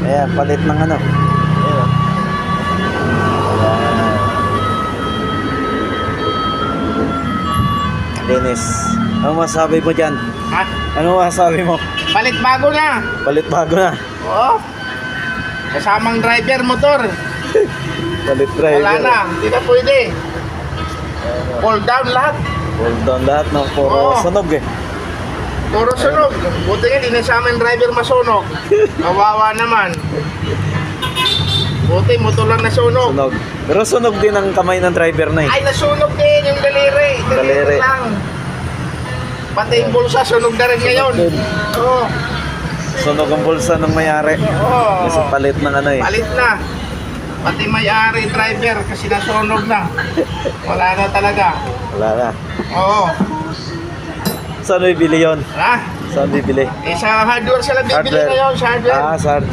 Ayan, palit ng ano. Ayan. Linis. Ano masasabi mo dyan? Ha? Ano masasabi mo? Palit bago na. Palit bago na. Oo. Kasamang driver motor. Palit driver. Wala na. Hindi na pwede. Pull down lahat. Hold down lahat ng puro Oo. sunog eh. Puro sunog. Buti nga, di na sa amin driver masunog. Kawawa naman. Buti, motor lang nasunog. Sunog. Pero sunog din ang kamay ng driver na eh. Ay, nasunog din yung daliri. Daliri. lang. Pati yung bulsa, sunog na rin ngayon. din. Oo. Sunog ang bulsa ng mayari. Oo. Kasi palit ng ano eh. Palit na. Pati may-ari driver kasi nasunog na. Wala na talaga. Wala na. Oo. Saan bibili yun? Ha? Saan bibili? Eh, sa hardware sila bibili Hardware. ngayon, sa hardware. Ah, sa hardware.